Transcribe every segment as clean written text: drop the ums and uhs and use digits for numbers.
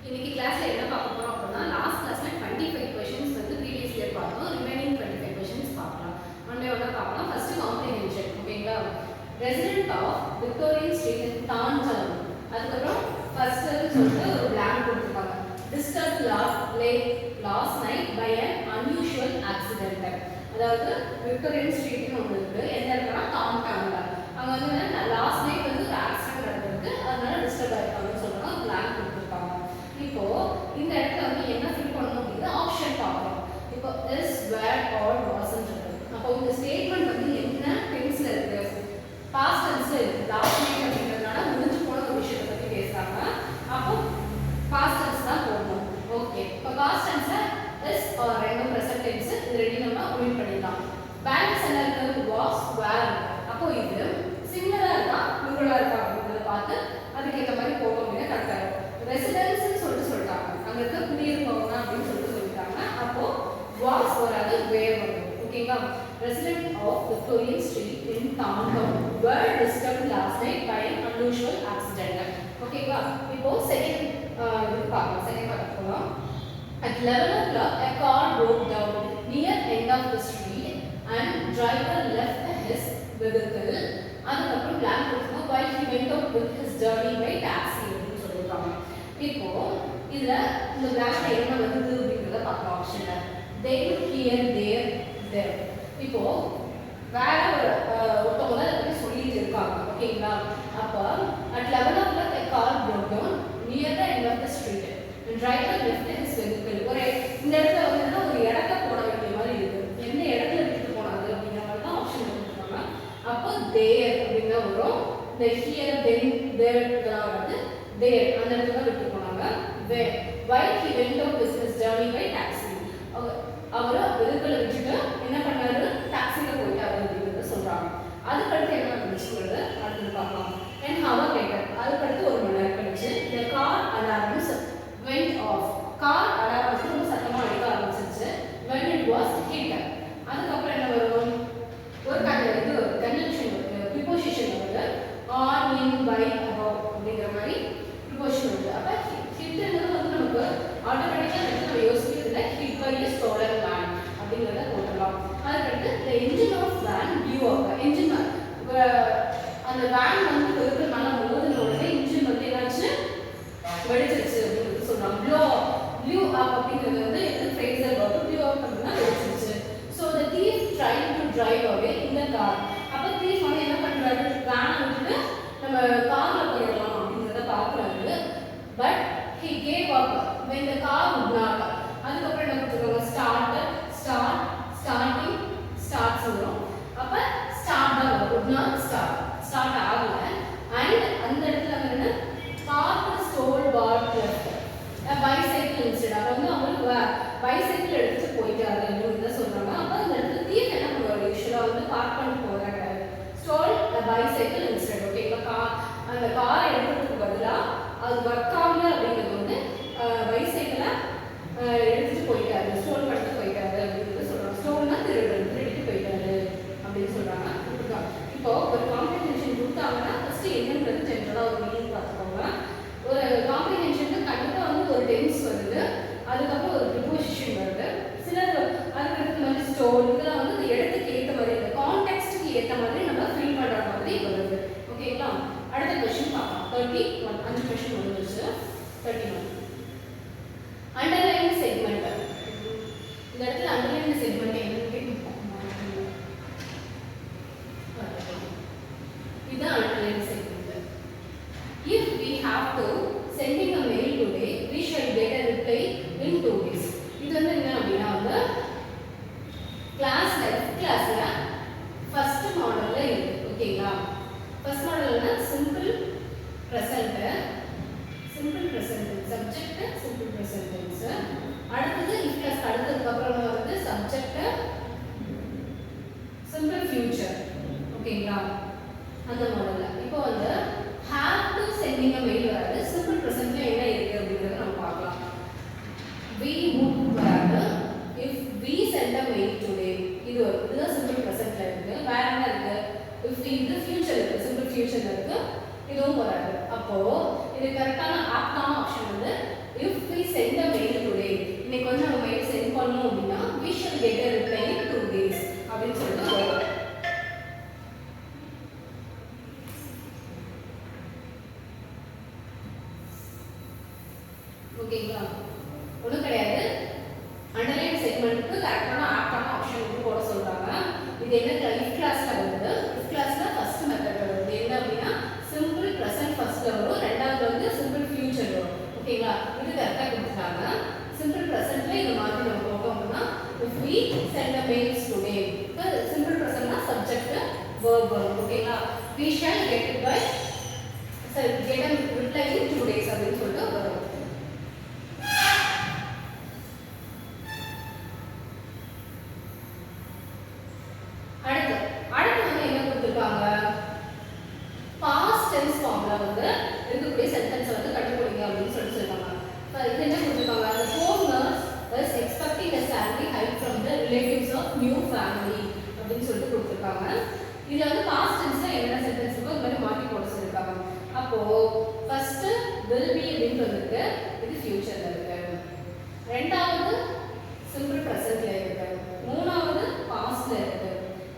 இன்னைக்கு கிளாஸ்ல என்ன பார்க்க போறோம் அப்படின்னா லாஸ்ட் கிளாஸ்ல 25 क्वेश्चंस வந்து ப்ரீவியஸ் இயர் பார்த்தோம். ரிமைனிங் 25 क्वेश्चंस பார்க்கலாம். ஒன் பை ஒன்னா பார்க்கலாம். First comprehension. ஓகேங்களா? Resident of Victorian street in Thanjavur. அதுக்கப்புறம் ஃபர்ஸ்ட் சொல்லிட்டு ஒரு பிளாங்க் கொடுத்துருக்காங்க. Disturb last night by an unusual accident. அதாவது விக்டோரியன் ஸ்ட்ரீட்னு ஒன்று இருக்கு. எந்த இடத்துல தான்ஜாவூர்ல. அங்க வந்து லாஸ்ட் நைட் வந்து ஒரு ஆக்சிடென்ட் நடந்திருக்கு. அதனால டிஸ்டர்ப் ஆயிருக்காங்கன்னு சொல்றாங்க. பிளாங்க் கொடுத்துருக்காங்க. இப்போ இந்த இடத்துல வந்து என்ன ஃபில் பண்ணணும் அப்படிங்கிறது ஆப்ஷன் பார்க்கணும். இப்போ இஸ் வேர் ஆர் வாஸ்ன்னு இருக்கு. அப்போ இந்த ஸ்டேட்மெண்ட் வந்து என்ன டென்ஸ்ல இருக்கு? பாஸ்ட் டென்ஸ்ல இருக்கு. லாஸ்ட் நைட் அப்படிங்கிறதுனால முடிஞ்சு போன ஒரு விஷயத்தை பத்தி பேசுறாங்க. அப்போ பாஸ்ட் டென்ஸ் தான் போடணும். ஓகே. இப்போ பாஸ்ட் டென்ஸ்ல இஸ் ஆர் ரெண்டு பிரசன்ட் டென்ஸ் இது ரெடி நம்ம ஒமிட் பண்ணிடலாம். பேலன்ஸ் என்ன இருக்கு? வாஸ் வேர். அப்போ இது சிங்குலரா இருக்கா ப்ளூரலா இருக்கா அப்படிங்கறத பார்த்து அதுக்கு ஏற்ற மாதிரி போட்டோம் அப்படின்னா கரெக்டா இருக்கும். ரெசிடென்ஸ்னு சொல்லிட்டாங்க. அங்க இருக்க குடியிருப்பவங்க அப்படின்னு சொல்லிட்டாங்க. அப்போ வாஸ் வராது வேர் வரும். ஓகேங்களா? Resident of Victorian street in Thanjavur were disturbed last night by an unusual accident. ஓகேங்களா? இப்போ செகண்ட் இது பார்க்கலாம். செகண்ட் பார்க்க போலாம். At 11 o'clock a car broke down near end of the street and driver left his vehicle. அதுக்கப்புறம் plan கொடுத்துருக்கோம். while he went out with his journey by taxi அப்படின்னு சொல்லியிருக்காங்க. இப்போ இதுல இந்த பிளாக்ல என்ன வருது அப்படிங்கறத பார்க்கலாம். ஆப்ஷன்ல they here there. இப்போ வேற ஒருத்தவங்க அதை பத்தி சொல்லிட்டு இருக்காங்க. ஓகேங்களா? அப்ப at 11 o'clock a car broke down near the end of the street and driver left his vehicle. ஒரு இந்த இடத்துல வந்து ஒரு இடத்தை போட வேண்டிய மாதிரி இருக்கு. எந்த இடத்துல விட்டு போனாங்க அப்படிங்கிற மாதிரி தான் ஆப்ஷன் கொடுத்துருக்காங்க. அப்போ there அப்படிங்கிற வரும். the here then there வந்து there அந்த இடத்துல விட்டு போனாங்க. where while he went out with his journey by taxi. அவர் வெஹிக்கிள் விட்டுட்டு என்ன பண்ணாரு? டாக்ஸில போயிட்டாரு அப்படிங்கறத சொல்றாங்க. அதுக்கு அடுத்து என்ன நடந்துச்சுங்கிறத அடுத்து பார்க்கலாம். and hour later அதுக்கு அடுத்து ஒரு மணி நேரம் கழிச்சு the car alarms went off. Car alarm ரொம்ப சத்தமா அடிக்க ஆரம்பிச்சிருச்சு. when it was hit. அதுக்கப்புறம் என்ன வரும்? ஒரு இது கன்ஜங்ஷன் வருது, ப்ரிபோசிஷன் வருது. on in by above அப்படிங்கிற மாதிரி ப்ரிபோசிஷன் வருது. அப்ப ஹிட்ங்கிறது வந்து நமக்கு ஆட்டோமேட்டிக்கா நம்ம யோசிக்கிறதுல hit by a stolen van அப்படிங்கறத போடலாம். அதுக்கடுத்து the engine of van blew up. engine அந்த van வந்து வெஹிக்கிள் மேல மோதின உடனே இன்ஜின் வந்து என்னாச்சு? வெடிச்சிருச்சு அப்படின்னு சொல்றாங்க. blew up அப்படிங்கிறது வந்து ஃப்ரேசல் verb. blew up அப்படின்னா வெடிச்சிருச்சு. so the thief tried to drive away in the car. அப்ப thief வந்து என்ன பண்றாரு? van விட்டுட்டு நம்ம கார்ல போயிடலாம் அப்படிங்கறத பாக்குறாரு. but he gave up when the car would not. அதுக்கப்புறம் என்ன கொடுத்துருக்காங்க? starting starts வரும். அப்ப ஸ்டார்ட் தான் would not start ஆகல. and அந்த இடத்துல வந்து parked stole bought left a bicycle instead. வந்து அவங்க பைசைக்கிள் எடுத்துட்டு போயிட்டாரு அப்படின்னு சொல்றாங்க. அப்ப அந்த இடத்துல தீஃப் என்ன பண்ணுவாரு? யூஷுவலா வந்து பார்க் பண்ணி போறாங்க. stole a bicycle instead. Okay, அந்த காரை எடுக்கிறதுக்கு பதிலா அது ஒர்க் ஆகல அப்படிங்கிறது வந்து பைசைக்கிளை எடுத்துட்டு போயிட்டாரு, ஸ்டோல் பண்ணிட்டு போயிட்டாரு அப்படிங்கிறது சொல்றாங்க. ஸ்டோல்னா திருடிட்டு போயிட்டாரு அப்படின்னு சொல்றாங்க. இப்போ ஒரு காம்ப்ரிஹென்ஷன் கொடுத்தாங்கன்னா ஃபர்ஸ்ட் என்னன்றது ஜென்ரலா ஒரு மீனிங் பார்த்துக்கோங்க. ஒரு காம்ப்ரிஹென்ஷனுக்கு கண்டிப்பா வந்து ஒரு டென்ஸ் வருது, அதுக்கப்புறம் ஒரு ப்ரிபோசிஷன் வருது, சிலர் அதுக்கடுத்து மாதிரி ஸ்டோல், இதெல்லாம் வந்து இந்த இடத்துக்கு ஏற்ற மாதிரி இந்த கான்டெக்ஸ்டுக்கு ஏற்ற மாதிரி நம்ம ஃபில் பண்ற மாதிரி வருது. ஓகேங்களா? அடுத்த क्वेश्चन பார்க்கலாம். 31 5 क्वेश्चन முடிஞ்சிருச்சு. 31 அண்டர்லைன் செக்மெண்ட். இந்த இடத்துல அண்டர்லைன் செக்மெண்ட் என்னன்னு கேட்கணும். இதுதான் underline segment. if we have to sending a mail today we shall get a reply in 2 days. இது வந்து என்ன அப்படின்னா வந்து கிளாஸ்ல ஃபர்ஸ்ட் மாடல்ல இருக்கு. ஓகேங்களா? ஃபர்ஸ்ட் மாடல்னா simple present subject simple present tense. அடுத்தது if plus அடுத்ததுக்கு அப்புறமா வந்து சப்ஜெக்ட் சிம்பிள் ஃபியூச்சர். ஓகேங்களா? அந்த மாடல்ல இப்போ வந்து have to sending a mail வராது. சிம்பிள் பிரசன்ட்ல என்ன இருக்கு அப்படிங்கறத நம்ம பார்க்கலாம். we would வராது. if we send a mail today இதுதான் சிம்பிள் பிரசன்ட்ல இருக்கு. வேற என்ன இருக்கு? if இந்த ஃபியூச்சர் இருக்கு, சிம்பிள் ஃபியூச்சர்ல இருக்கு, இதுவும் வராது. அப்போ இது கரெக்டான ஆப்டான ஆப்ஷன் வந்து if ஓகேங்களா? ஒன்றும் கிடையாது. அண்டர்லைன் செக்மெண்ட்டுக்கு கரெக்டான ஆப்டான ஆப்ஷன் வந்து போட சொல்கிறாங்க. இது என்ன இஃப் கிளாஸில் வருது. இஃப் கிளாஸில் ஃபஸ்ட் மெத்தட் வருது. என்ன அப்படின்னா சிம்பிள் ப்ரெசன்ட் ஃபர்ஸ்ட்டில் வரும், ரெண்டாவது வந்து சிம்பிள் ஃபியூச்சர் வரும். ஓகேங்களா? இது கரெக்டாக கொடுத்துட்டாங்க. சிம்பிள் ப்ரெசன்ட்டில் இந்த மாதிரி நம்ம போட்டோம் அப்படின்னா if we send a mails today. இப்போ சிம்பிள் ப்ரெசன்ட்னா சப்ஜெக்ட் verb வரும். ஓகேங்களா? we shall get it by get a reply in 2 days அப்படின்னு சொல்லிட்டு வரும். அடுத்து வந்து என்ன கொடுத்துருக்காங்க, பாஸ்ட் டென்ஸ் ஃபார்ம்ல வந்து இருக்கக்கூடிய சென்டென்ஸ் வந்து கண்டுபிடிங்க அப்படின்னு சொல்லிருக்காங்க. இது என்ன கொடுத்துருக்காங்க, the foreigner is expecting a salary hike from the relatives of new family அப்படின்னு சொல்லிட்டு கொடுத்துருக்காங்க. இதுல வந்து பாஸ்ட் டென்ஸ்ல என்ன சென்டென்ஸ் இருக்கோ அது மாதிரி மாற்றி போட சொல்லிருக்காங்க. அப்போ ஃபர்ஸ்ட் will be அப்படின்னு இருக்கு, இது ஃபியூச்சர்ல இருக்கு. ரெண்டாவது சிம்பிள் பிரசன்ட்ல இருக்கு. மூணாவது பாஸ்ட்ல இருக்கு.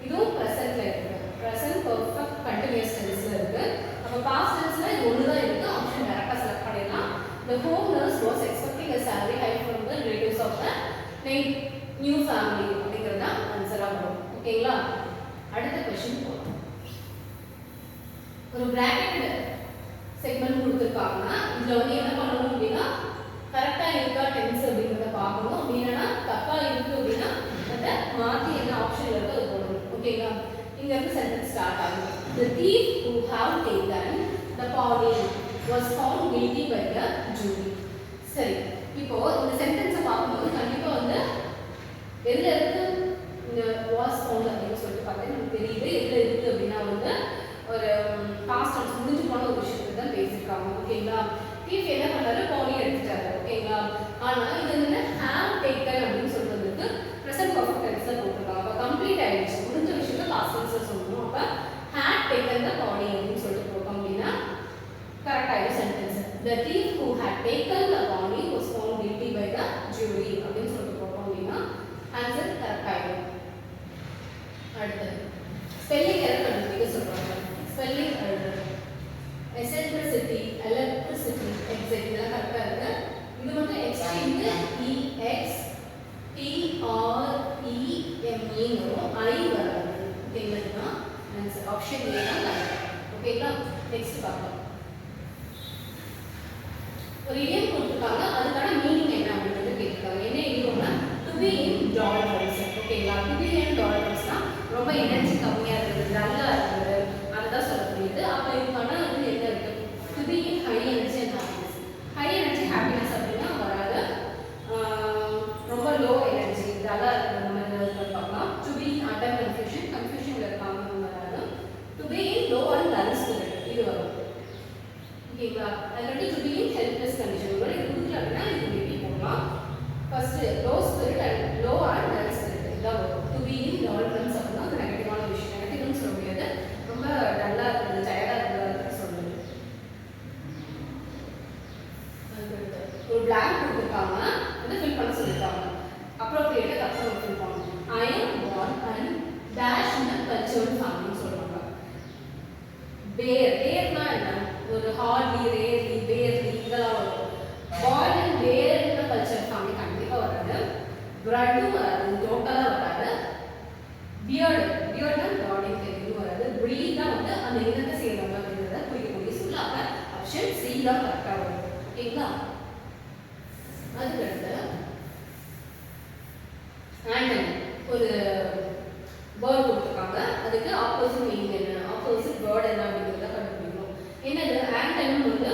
இதுவும் பிரசன்ட்ல இருக்கு. பிரசன்ட் பெர்ஃபெக்ட் கண்டினியூஸ் டென்ஸ்ல இருக்கு. அப்ப பாஸ்ட் டென்ஸ்ல இது ஒண்ணு தான் இருக்கு. ஆப்ஷன் டைரக்டா செலக்ட் பண்ணிடலாம். The home nurse was expecting a salary hike from the relatives of the new family அப்படிங்கறத ஆன்சரா வரும். ஓகேங்களா? அடுத்த क्वेश्चन போலாம். ஒரு பிராக்கெட் செக்மெண்ட் கொடுத்திருக்காங்க. இதுல வந்து என்ன பண்ணணும் அப்படினா கரெக்ட்டா இருக்கா டென்ஸ் அப்படிங்கறத பார்க்கணும். அப்படினா தப்பா இருக்கு அப்படினா அத மாத்தி என்ன ஆப்ஷன்ல இருக்கோ அது போடணும். ஓகேங்களா? இங்க இருந்து சென்டென்ஸ் ஸ்டார்ட் ஆகுது. The thief who have taken the pony was found guilty by the jury. சரி, இப்போ இந்த சென்டென்ஸை பார்க்கும்போது கண்டிப்பா வந்து எதுல இருக்கு இந்த was found அப்படின்னு சொல்லிட்டு பார்த்தா நமக்கு தெரியுது. எதுல இருக்கு அப்படின்னா வந்து ஒரு பாஸ்ட் டென்ஸ் முடிஞ்சு போன ஒரு விஷயத்தை தான் பேசியிருக்காங்க. ஓகேங்களா? thief என்ன பண்ணாரு, pony எடுத்துட்டாரு. ஓகேங்களா? ஆனா இது வந்து have taken அப்படின்னு சொல்றதுக்கு present perfect tense போட்டுருக்காங்க. அப்ப கம்ப்ளீட் ஆயிடுச்சு. முடிஞ்ச விஷயத்தை பாஸ்ட் டென்ஸ்ல சொல்லணும். அப்ப had taken the pony அப்படின்னு சொல்லிட்டு போட்டோம் அப்படின்னா கரெக்ட் ஆயிடும் sentence. The thief who had taken the pony was found guilty by the jury அப்படின்னு சொல்லிட்டு போட்டோம் அப்படின்னா ஆன்சர் கரெக்ட் ஆயிடும். அடுத்து ஸ்பெல்லிங் எரர் கண்டுபிடிக்க சொல்றாங்க. Spelling error eccentricity, electricity, exact இதெல்லாம் கரெக்டா இருக்கு. இது வந்து extreme e x t r e m e வரும், I வராது. ஓகேங்களா? ஆன்சர் ஆப்ஷன் ஏ தான் கரெக்ட். ஓகேங்களா? நெக்ஸ்ட் பார்க்கலாம். ஒரு இடியம் கொடுத்துருக்காங்க, அதுக்கான மீனிங் என்ன அப்படின்றது கேட்டிருக்காங்க. என்ன இடியம்னா டு பி இன் டாலரன்ஸ். ஓகேங்களா? டு பி இன் டாலரன்ஸ்னா ரொம்ப எனர்ஜி கம்மியா இருக்குது, டல்லா இருக்குது, அதுதான் சொல்லக்கூடியது. அப்போ இதுக்கான இது என்ன இருக்கு, to be in high energy and happiness. High energy happiness அப்படின்னா வராது, ரொம்ப லோ எனர்ஜி டல்லா இருக்கிற மாதிரி பார்க்கலாம். To be in utter confusion, கன்ஃபியூஷன்ல இருக்காங்க வராது. To be in low and dull spirit இது வரும். ஓகேங்களா? அதுக்கு to be in helpless condition கூட இது கொடுக்கல அப்படின்னா இது மேபி போடலாம். First low spirit and low and dull spirit இதான் வரும். டு பி இன் டாலரன்ஸ் அப்படின்னா அது நெகட்டிவான விஷயம். நெகட்டிவ்னு சொல்ல முடியாது, ரொம்ப டல்லா இருக்குது, டயர்டா இருக்குது சொல்லுது. ஒரு பிளாங்க் கொடுத்துருக்காங்க, அதை ஃபில் பண்ண சொல்லியிருக்காங்க. அப்ரோப்ரியேட்டா கரெக்டாக ஃபில் பண்ணணும். I am born and dash in a cultural family சொல்றாங்க. பேர்னா என்ன, ஒரு ஹார்ட்லி, ரேர்லி, பேர்லி இதெல்லாம் வரும். born and where in a cultural family கண்டிப்பா வராது. பிரெட்டும் வராது, டோட்டலா வராது. பியர்ட்னா பாடிங் தெரியும் வராது. பிரீட் தான் வந்து அந்த இனத்தை சேர்ந்தவங்க அப்படின்றத குறிக்கக்கூடிய சொல்ல. அப்ப ஆப்ஷன் சி தான் கரெக்டா வரும். ஓகேங்களா? அதுக்கடுத்து ஆண்டனி ஒரு வேர்ட் கொடுத்துருக்காங்க, அதுக்கு ஆப்போசிட் மீனிங் என்ன, ஆப்போசிட் வேர்ட் என்ன அப்படிங்கிறத கண்டுபிடிக்கணும். என்னது ஆண்டனிம் வந்து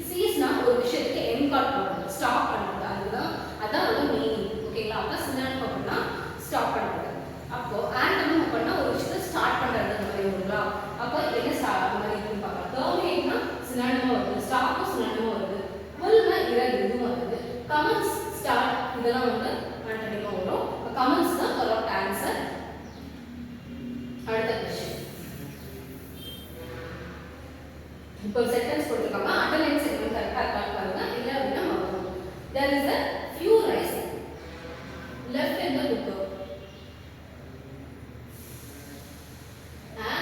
சீஸ்னா ஒரு விஷயத்துக்கு என்காட் பண்ணுறது, ஸ்டாப் பண்ணுறது, அதான் வந்து மீனிங். ஓகேங்களா? அப்போ சினானிம் அப்படின்னா ஸ்டாப் பண்ணுறது. அப்போ ஆண்டனிம் அப்படின்னா ஒரு விஷயத்தை ஸ்டார்ட் பண்ணுறது அந்த மாதிரி வருங்களா? அப்போ என்ன அந்த மாதிரி இருக்குன்னு பார்க்கலாம். டெர்மினேட்னா சினானிமா வருது, ஸ்டாப்பும் சினானிமா வருது, ஃபுல்னா இறகு இதுவும் வருது, கமெண்ட்ஸ் ஸ்டார்ட் இதெல்லாம் வந்து ஆண்டனிமா வரும். கமெண்ட்ஸ் தான் கரெக்ட் ஆன்சர். அடுத்த क्वेश्चन. இப்போ சென்டென்ஸ் போட்டுருக்காங்க, அண்டர்லைன் செக்மெண்ட் கரெக்டா இருக்கான்னு பாருங்க. இல்ல அப்படின்னா மாத்தணும். There is a few rice left in the cooker.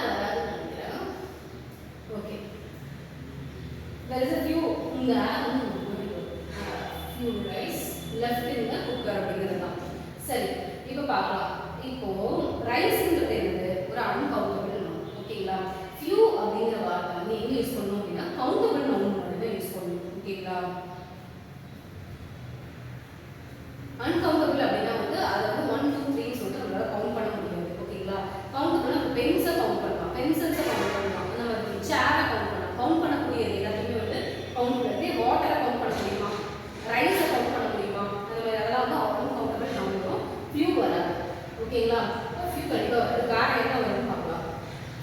வராது நினைக்கிறேன். Okay. There is a few இந்த few rice left in the cooker அப்படிங்கிறது தான். சரி, இப்போ பார்க்கலாம். இப்போ ரைஸ்ங்கிறது என்னது? ஒரு அன்கவுண்டபிள் நவுன். ஓகேங்களா? few அப்படிங்கிற வார்த்தை வந்து எங்க யூஸ் பண்ணணும் அப்படின்னா கவுண்டபிள் நவுன் மட்டும் தான் யூஸ் பண்ணணும். ஓகேங்களா? அன்கவுண்டபிள் அப்படின்னா வந்து அதை வந்து 1 2 3 சொல்லிட்டு நம்மளால கவுண்ட் பண்ண முடியாது. ஓகேங்களா? கவுண்டபிள்னா இப்போ பென்ஸை கவுண்ட் பண்ணலாம், பென்சில்ஸை கவுண்ட் பண்ணலாம், அந்த மாதிரி சேரை கவுண்ட் பண்ணலாம். கவுண்ட் பண்ணக்கூடியது எல்லாத்தையுமே வந்து கவுண்ட் பண்ணி வாட்டரை கவுண்ட் பண்ண முடியுமா, ரைஸை கவுண்ட் பண்ண முடியுமா, அந்த மாதிரி அதெல்லாம் வந்து அன்கவுண்டபிள் நவுன் வரும். ஃபியூ வராது. ஓகேங்களா? ஃபியூ கண்டிப்பாக வராது. வேற என்ன வரும்னு பார்க்கலாம்.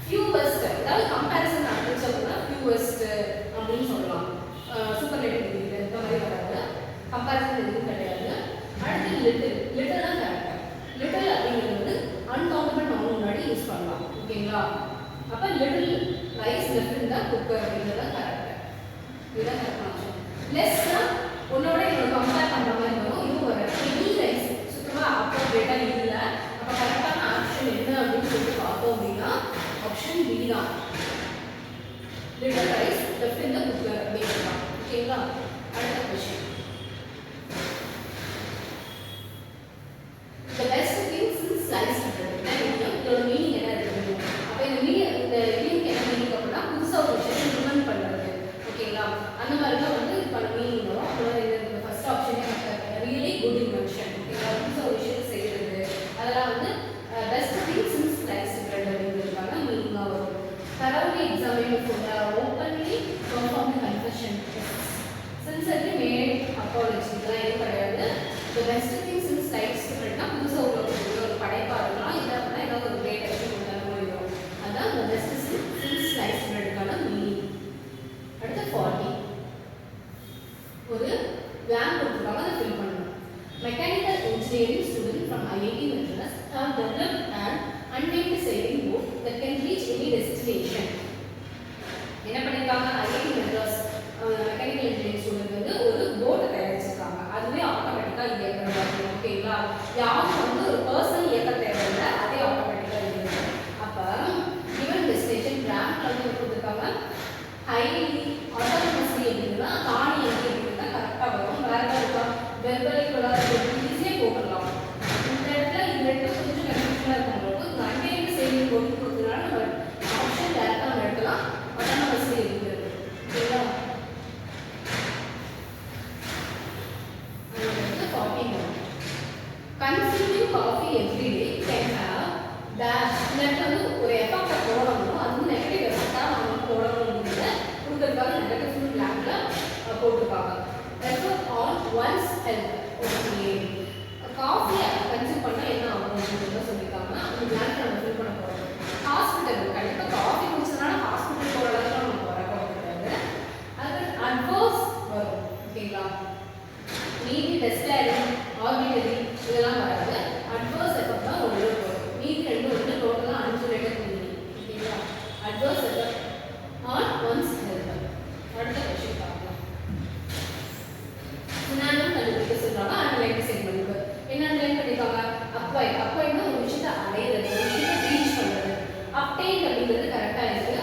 ஃபியூவஸ்ட், அதாவது கம்பேரிசன் அப்படின்னு சொல்லணும்னா ஃபியூவஸ்ட் அப்படின்னு சொல்லலாம். சூப்பர்லேட்டிவ் இந்த மாதிரி வராது. கம்பேரிசன் எதுவும் கிடையாது. அடுத்து லிட்டில், லிட்டில் தான் கரெக்டாக. லிட்டில் அப்படிங்கிறது வந்து அன்கவுண்டபிள் நவுன் முன்னாடி யூஸ் பண்ணலாம். ஓகேங்களா? அப்போ லிட்டில் ரைஸ் லெஃப்ட் இன் த குக்கர் அப்படிங்கிறது தான் கரெக்டாக. இதுதான் கரெக்டான ஆப்ஷன். லெஸ்னா உன்னோட இன்னொரு கம்பேர் பண்ணுற மாதிரி வரும். இதுவும் ஒரு ஹெவி ரைஸ் சுத்தமாக அப்ரோப்ரியேட்டாக இல்லை. அப்போ கரெக்டான ஆப்ஷன் என்ன அப்படின்னு சொல்லிட்டு பார்த்தோம் அப்படின்னா ஆப்ஷன் பி தான். லிட்டில் ரைஸ் லெஃப்ட் இன் த குக்கர் அப்படிங்கிறது. ஓகேங்களா? அடுத்த question. The best thing since sliced bread. இதோட மீனிங் என்ன இருக்கு? அப்போ இந்த மீனிங் என்ன மீனிங் அப்படின்னா புதுசாக ஒரு விஷயத்தை இன்வென்ட் பண்ணுறது. ஓகேங்களா? அந்த மாதிரி தான் வந்து இதுக்கான மீனிங் வரும். அப்புறம் இந்த ஃபர்ஸ்ட் ஆப்ஷனே ரியலி குட் இன்வென்ஷன். ஓகேங்களா? புதுசாக ஒரு விஷயத்தை செய்கிறது அதெல்லாம் வந்து best thing since sliced bread அப்படிங்கிறதுக்கான மீனிங்காக வரும். thoroughly examine the food, openly perform the confession, sincerely made apology. இதெல்லாம் எதுவும் கிடையாது. the best thing since sliced breadனா புதுசாக ஒரு படைப்பாக இருக்கலாம், இல்லை அப்படின்னா ஏதாவது ஒரு கிரேட் அச்சீவ்மெண்ட் அந்த மாதிரி வரும். அதுதான் the best thing since sliced breadக்கான மீனிங். அடுத்து 40 ஒரு வேன் கொடுத்துருக்காங்க, அதை ஃபில் பண்ணணும். Mechanical engineering student from IIT Madras have developed an unnamed sailing boat that can reach any destination. என்ன பண்ணிருக்காங்க? IIT Madras mechanical engineering student வந்து ஒரு போட்டை தயாரிச்சிருக்காங்க. அதுவே ஆட்டோமேட்டிக்கா இயங்குறது. ஓகேங்களா? யாரும் வந்து ஒரு பர்சன் இயக்க தேவையில்லை, அதே ஆட்டோமேட்டிக்கா இயங்குது. அப்ப given destination ரேங்க்ல வந்து கொடுத்துருக்காங்க ஹைலி ஆட்டோனமஸ்லி அப்படின்னா தானியங்கி அப்படின்னா கரெக்டா வரும். வேற இருக்கா வெர்பலி ஈஸியாக போட்டுடலாம். இந்த இடத்துல இந்த இடத்துல கொஞ்சம் கன்ஃபியூஷனாக இருக்கவங்களுக்கு அன்னைக்கு செய்தி போட்டு கொடுத்ததுனால நம்ம ஆப்ஷன் டேரக்டாக நம்ம எடுக்கலாம். ஆட்டோனமஸ்லி இருக்கிறது. ஓகேங்களா? Consuming coffee every day can have dash. இந்த இடத்துல வந்து ஒரு எஃபெக்டை போடணும், அது வந்து நெகட்டிவ் எஃபெக்டாக நம்ம போடணும் அப்படிங்கிறத கொடுக்கறதுக்காக நெகட்டிவ் ஃபுல் பிளாக்ல போட்டிருக்காங்க. Effect on once health. Okay, காஃபியை கன்சியூம் பண்ணால் என்ன ஆகும் அப்படிங்கிறத சொல்லியிருக்காங்க. அந்த பிளாக்ல நம்ம ஃபில் பண்ண போகிறோம். ஹாஸ்பிட்டல் கண்டிப்பாக காஃபி குடிச்சதுனால ஹாஸ்பிட்டல் போகிற அளவுக்கு நம்ம போகிற கிடையாது. அது அட்வர்ஸ் வரும். ஓகேங்களா? மீதி டெஸ்டாரிங் ஆர்பிட்டரி இதெல்லாம் வராது. அட்வர்ஸ் எஃபெக்ட் தான் ஒரு வரும். மீதி ரெண்டு வந்து டோட்டலாக 5 லெட்டர் மீனிங். ஓகேங்களா? Adverse effect on once health. அடுத்த கொஸ்டின் பார்க்கலாம். சினானிம் கண்டுபிடிக்க சொல்றாங்க. அண்டர்லைன் செட் பண்ணிருக்கு. என்ன அண்டர்லைன் பண்ணிருக்காங்க? அக்வைர். அக்வைர்னா ஒரு விஷயத்தை அடையிறது, ஒரு விஷயத்தை ரீச் பண்ணுறது. அப்டெயின் அப்படிங்கிறது கரெக்டாக இருக்கு.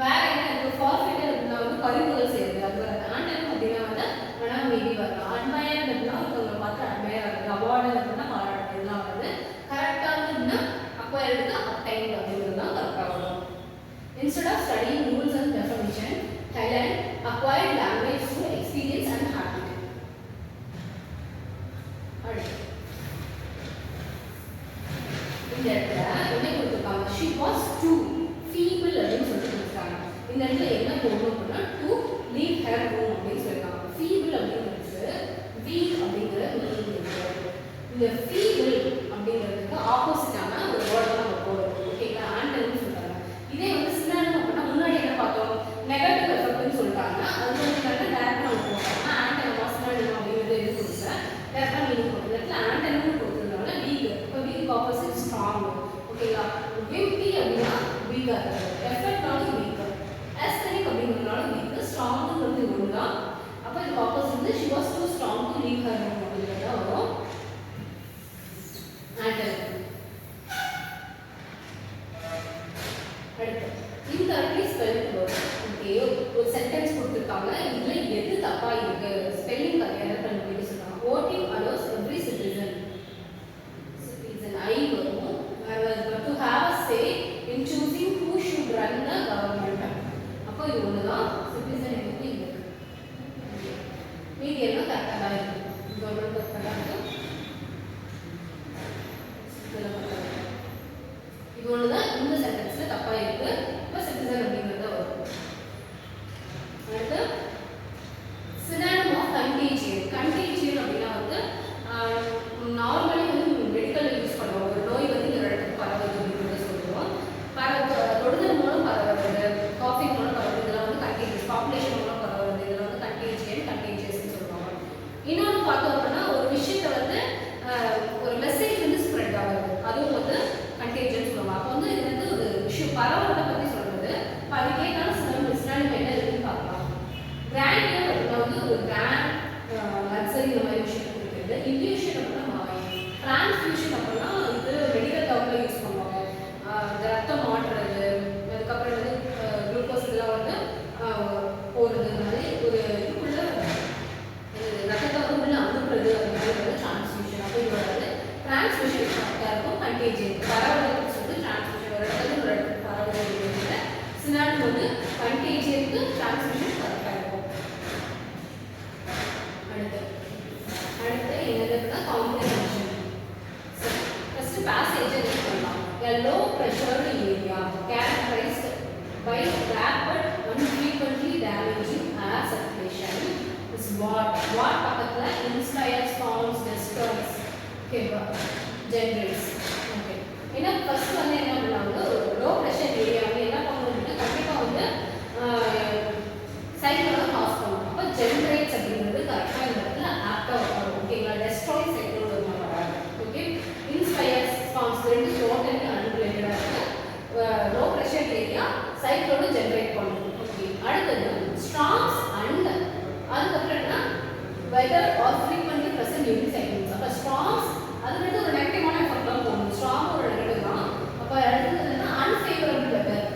வேற என்ன இருக்கு? ஃபார்ஃபிட்டட் அப்படின்னா வந்து பறிமுதல் செய்யறது. அது வராது. ஆண்டனம் அப்படின்னா வந்து வேணா மேபி வரலாம். அட்மையர் அப்படின்னா ஒருத்தவங்களை பார்த்து அட்மையர் ஆகுது. அவார்டு அப்படின்னா பாராட்டு. இதெல்லாம் வந்து கரெக்டாக அக்வைர்டுக்கு அப்டைன் அப்படிங்கிறது தான் கரெக்டாக வரும். Instead of studying rules and definition, Thailand acquired language through experience and habit. இந்த இடத்துல என்ன கொடுத்துருக்காங்க? She was too feeble அப்படின்னு சொல்லிட்டு கொடுத்துருக்காங்க. இந்த இடத்துல என்ன போடணும் அப்படின்னா to leave her room அப்படின்னு சொல்லியிருக்காங்க. feeble அப்படிங்கிறது weak அப்படிங்கிற மீனிங் இருக்கு. இந்த feeble அப்படிங்கிறதுக்கு ஆப்போசிட்டான ஒரு வேர்ட் நம்ம போடுறோம். ஓகேங்களா? ஆண்டன்னு சொல்றாங்க. இதே வந்து சினானிம் அப்படின்னா முன்னாடி என்ன பார்த்தோம்? நெகட்டிவ் எஃபெக்ட்னு சொல்லிட்டாங்க. அது வந்து டேரக்டாக நம்ம போட்டாங்க. ஆண்டனமா சினானிம் அப்படிங்கிறது எது கொடுத்தா டேரக்டாக மீனிங் கொடுத்தது. இடத்துல ஆண்டன்னு கொடுத்ததுனால வீக். இப்போ வீக் ஆப்போசிட் ஸ்ட்ராங். ஓகேங்களா? விம்பி அப்படின்னா வீக்காக இருக்குது. எஃபெக்ட்னாலும் வீக். ஆஸ்தெனிக் அப்படிங்கிறதுனால வீக். ஸ்ட்ராங்னு வந்து ஒன்று தான். அப்போ இது ஆப்போசிட் வந்து she was too strong to leave her room அப்படிங்கிறது தான் வரும். ஆண்டன். அடுத்து இன்கரெக்ட்லி ஸ்பெல்ட் வேர்ட். ஓகே, ஒரு சென்டென்ஸ் கொடுத்துருக்காங்க. இதில் எது தப்பாக இருக்கு? ஸ்பெல்லிங் கரெக்டாக மீதி எல்லாம் கரெக்டாக தான் இருக்குது. இது ஒன்று கரெக்டாக இருக்குது, இது ஒன்று தான் இந்த சென்டென்ஸில் தப்பாக இருக்குது. இப்போ சிட்டிசன் அப்படிங்கிறத வரும். அடுத்து சினானிம் ஆஃப் கண்டேஜியன். கண்டேஜியன் அப்படின்னா வந்து நார்மலி வந்து மெடிக்கலில் யூஸ் பண்ணுவோம். ஒரு நோய் வந்து இந்த இடத்துக்கு பரவுது அப்படிங்கிறத சொல்லுவோம். தொடுதல் மூலம் பரவுறது, காஃபி மூலம் பரவுறது, இதெல்லாம் வந்து கண்டேஜியஸ். பாப்புலேஷன் மூலம் பரவுறது, இதெல்லாம் வந்து கண்டேஜியன், கண்டேஜியஸ்ன்னு சொல்லுவாங்க. இன்னொன்று பார்த்தோம் அப்படின்னா ஒரு விஷயத்தை வந்து ஒரு மெசேஜ் வந்து ஸ்ப்ரெட் ஆகுது, அதுவும் வந்து கண்டேஜியன் சொல்லுவாங்க. அப்போ வந்து இது வந்து ஒரு விஷயம் பரவுறதை பற்றி சொல்றது. இப்போ அது கேட்டாலும் சினானிம் என்ன இருக்குன்னு பார்க்கலாம். கிராண்ட் அப்படின்னா வந்து ஒரு கிராண்ட் லக்ஸரி இந்த மாதிரி விஷயம் இருக்குது. இன்ஃபியூஷன் அப்படின்னா டிரான்ஸ்ஃபியூஷன் அப்படின்னா இது மெடிக்கல் டேர்மில் யூஸ் பண்ணுவாங்க. ரத்தம் மாற்றுறது, அதுக்கப்புறம் வந்து குளுக்கோஸ் இதெல்லாம் வந்து போடுறது, இந்த மாதிரி ஒரு இதுக்குள்ள ரத்தத்தை வந்து உள்ள அனுப்புறது அப்படிங்கிறது வந்து டிரான்ஸ்ஃபியூஷன். அப்போ இது வந்து டிரான்ஸ்மிஷன் கரெக்டாக இருக்கும். கண்டேஜியன் பரவுறது சொல்லிட்டு டிரான்ஸ்மிஷன் ஒரு இடத்துல ஒரு இடத்துக்கு பரவுறது. சினானிம் வந்து கண்டேஜியனுக்கு டிரான்ஸ்மிஷன் கரெக்டாக இருக்கும். அடுத்து என்னதுன்னா காம்ப்ரிஹென்ஷன். ஃபர்ஸ்ட் பேசேஜ் யூஸ் பண்ணலாம். A low pressure area characterized by rapid and frequently damaging air circulation is what பக்கத்துல inspires, forms, destroys, generates. Okay, ஏன்னா ஃபர்ஸ்ட் வந்து என்ன பண்ணுவாங்க, ஒரு லோ ப்ரெஷர் ஏரியா வந்து என்ன பண்ணணும்னா கண்டிப்பாக வந்து சைக்கிளோட காஸ் பண்ணும். அப்போ ஜென்ரேட்ஸ் அப்படிங்கிறது கரெக்டாக இந்த இடத்துல ஆக்டாக வரும். ஓகேங்களா, டெஸ்ட்ராய் சைக்கிளோட வராது. ஓகே, இன்ஸ்பயர்ஸ், ஃபார்ம்ஸ் ரெண்டு டோட்டலி அன்ரிலேட்டடாக இருக்குது. லோ ப்ரெஷர் ஏரியா சைக்கிளோட ஜென்ரேட் பண்ணும். ஓகே, அடுத்தது ஸ்ட்ராங்ஸ் அண்ட் அதுக்கப்புறம் என்ன weather are frequently present during cyclones. அப்போ ஸ்ட்ராங்ஸ் அதுக்கு ஒரு நெகட்டிவான எஃபெக்ட் தான் போகணும். ஸ்ட்ராங் ஒரு நெகட்டிவ் தான். அப்போ அடுத்தது என்னன்னா unfavourable weather.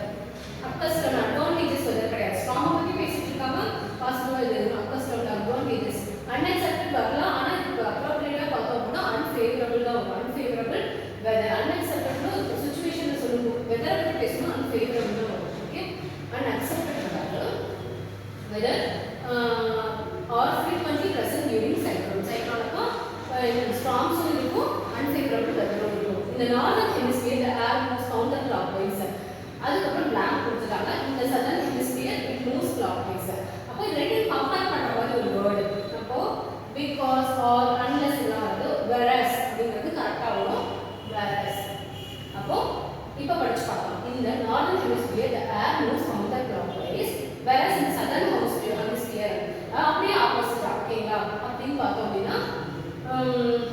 Accustom advantages weather கிடையாது. ஸ்ட்ராங்கை பற்றி பேசிட்டு இருக்காங்க, பாசிட்டிவாக இது அக்கஸ்டம் அட்வான்டேஜஸ் அன்எக்செப்டட் வரலாம். ஆனால் இப்போ அப்ரோப்ரியேட்டாக பார்த்தோம் அப்படின்னா அன்ஃபேவரபிள் தான் வரும். அன்ஃபேவரபிள் வெதர் அன்எக்செப்டட்னு ஒரு சுச்சுவேஷனில் சொல்லும்போது வெதரை பற்றி பேசணும், அன்ஃபேவரபிள் தான் வரும். Okay, unaccepted weather are frequently present during cyclone. சைக்ளோனுக்கு ஸ்ட்ராங்ஸும் இருக்கும், அன்ஃபேவரபிள் வெதரும் இருக்கும். இந்த northern hemisphere the air moves counter clockwise. அதுக்கப்புறம் பிளாங்க் கொடுத்துட்டாங்க. இந்த southern hemisphere it moves clockwise. அப்போ இது ரெண்டையும் கம்பேர் பண்ணுற மாதிரி ஒரு வேர்டு. அப்போ பிகாஸ் ஆர் அன்லெஸ் எல்லாம் வந்து whereas அப்படிங்கிறது கரெக்டாக வரும். whereas அப்போ இப்போ படிச்சு பார்க்கலாம். இந்த northern hemisphere the air moves counter clockwise, whereas இந்த சதர்ன் ஹெமிஸ்பியர் அப்படியே ஆப்போசிட்டா. ஓகேங்களா, அப்படின்னு பார்த்தோம் அப்படின்னா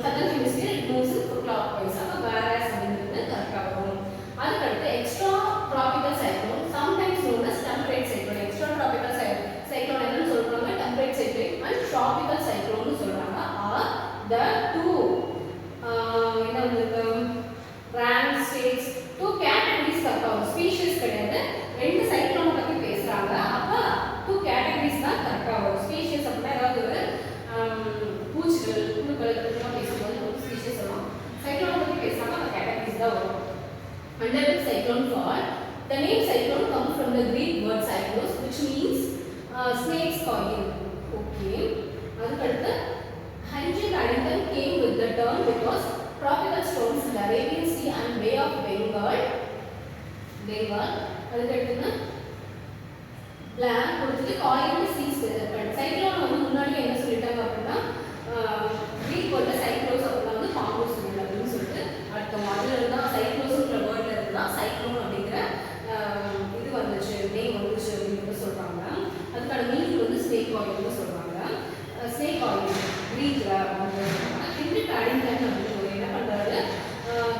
southern hemisphere it moves clockwise. அப்போ whereas அப்படிங்கிறது கரெக்டாக வரும். அதுக்கடுத்து extra tropical cyclone, sometimes known as temperate cyclone. Extra tropical cyclone என்னன்னு சொல்றாங்க, temperate cyclone and tropical cyclone சொல்றாங்க. ஆர் த டூ என்ன வந்து ரேங்க் ஸ்டேட்ஸ் டூ கேட்டகரிஸ் கரெக்டாக ஸ்பீஷிஸ் கிடையாது. ரெண்டு சைக்ளோனை பற்றி பேசுறாங்க. அப்போ டூ கேட்டகரிஸ் தான் கரெக்டாக வரும். ஸ்பீஷிஸ் அப்படின்னா ஏதாவது ஒரு பூச்சிகள் புழுக்கள் இதெல்லாம் பேசும்போது ஒரு ஸ்பீஷிஸ் வரும். சைக்ளோனை பற்றி பேசுறாங்க, அந்த கேட்டகரிஸ் தான் வரும். Underlying cyclone fall. The name cyclone comes from the Greek word cyclos, which means snake's coil. Okay. அதுக்கடுத்து Henry Paddington came with the term because tropical storms in the Arabian Sea and Bay of Bengal. அதுக்கடுத்து blank கொடுத்துட்டு coil sea serpent. Cyclone வந்து முன்னாடி என்ன சொல்லிட்டாங்க அப்படின்னா Greek word cyclos அப்படின்னா வந்து பாம்பு சொல்லுங்க அப்படின்னு சொல்லிட்டு அர்த்தம். அதுல இருந்தா சைக்ளோஸ்ன்ற வேர்ட்ல இருந்தா சைக்ளோன் அப்படிங்கிற இது வந்துச்சு, நேம் வந்துச்சு அப்படின்னு சொல்றாங்க. அதுக்கான மீனிங் வந்து ஸ்னேக் ஆயில்னு சொல்றாங்க. ஸ்னேக் ஆயில் கிரீக்ல வந்து ஹென்ரி பேடிங்டன் அப்படின்னு என்ன பண்றாரு,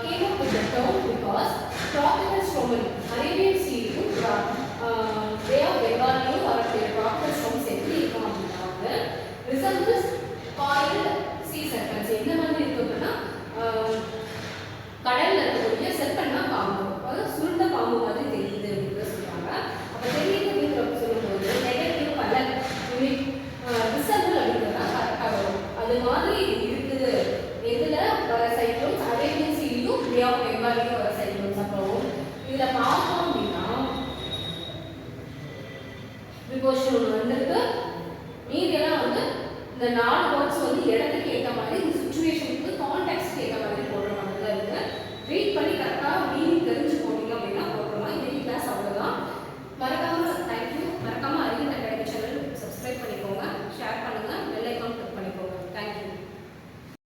came up with the term because tropical storm Arabian சீலையும் பே ஆஃப் பெங்காலையும் வரக்கூடிய ட்ராபிக்கல் ஸ்டோர்ம்ஸ் எப்படி இருக்கும் அப்படின்னா ரிசம்பிள்ஸ் காயில்ட் சீ சர்பன்ஸ். என்ன மாதிரி இருக்கு அப்படின்னா கடல்ல இருக்கக்கூடிய செர்பன்னா பாம்பு, அதாவது சுருண்ட பாம்பு மாதிரி தெரியுது அப்படின்னு சொல்றாங்க. அப்ப தெரியுது அப்படின்னு சொல்லும்போது நெகட்டிவ் கலர் ரிசம்பிள் அப்படிங்கிறதா கரெக்டாக வரும். அது மாதிரி இருக்குது. எதுல வர சைக்ளோன்ஸ் அரேபியன் சீலையும் பே ஆஃப் பெங்காலையும் வர சைக்ளோன்ஸ். அப்போ இதுல பார்த்தோம் அப்படின்னா ப்ரிபோஷன் ஒன்று வந்திருக்கு, மீதியெல்லாம் வந்து இந்த 4 வேர்ட்ஸ் வந்து இடத்துக்கு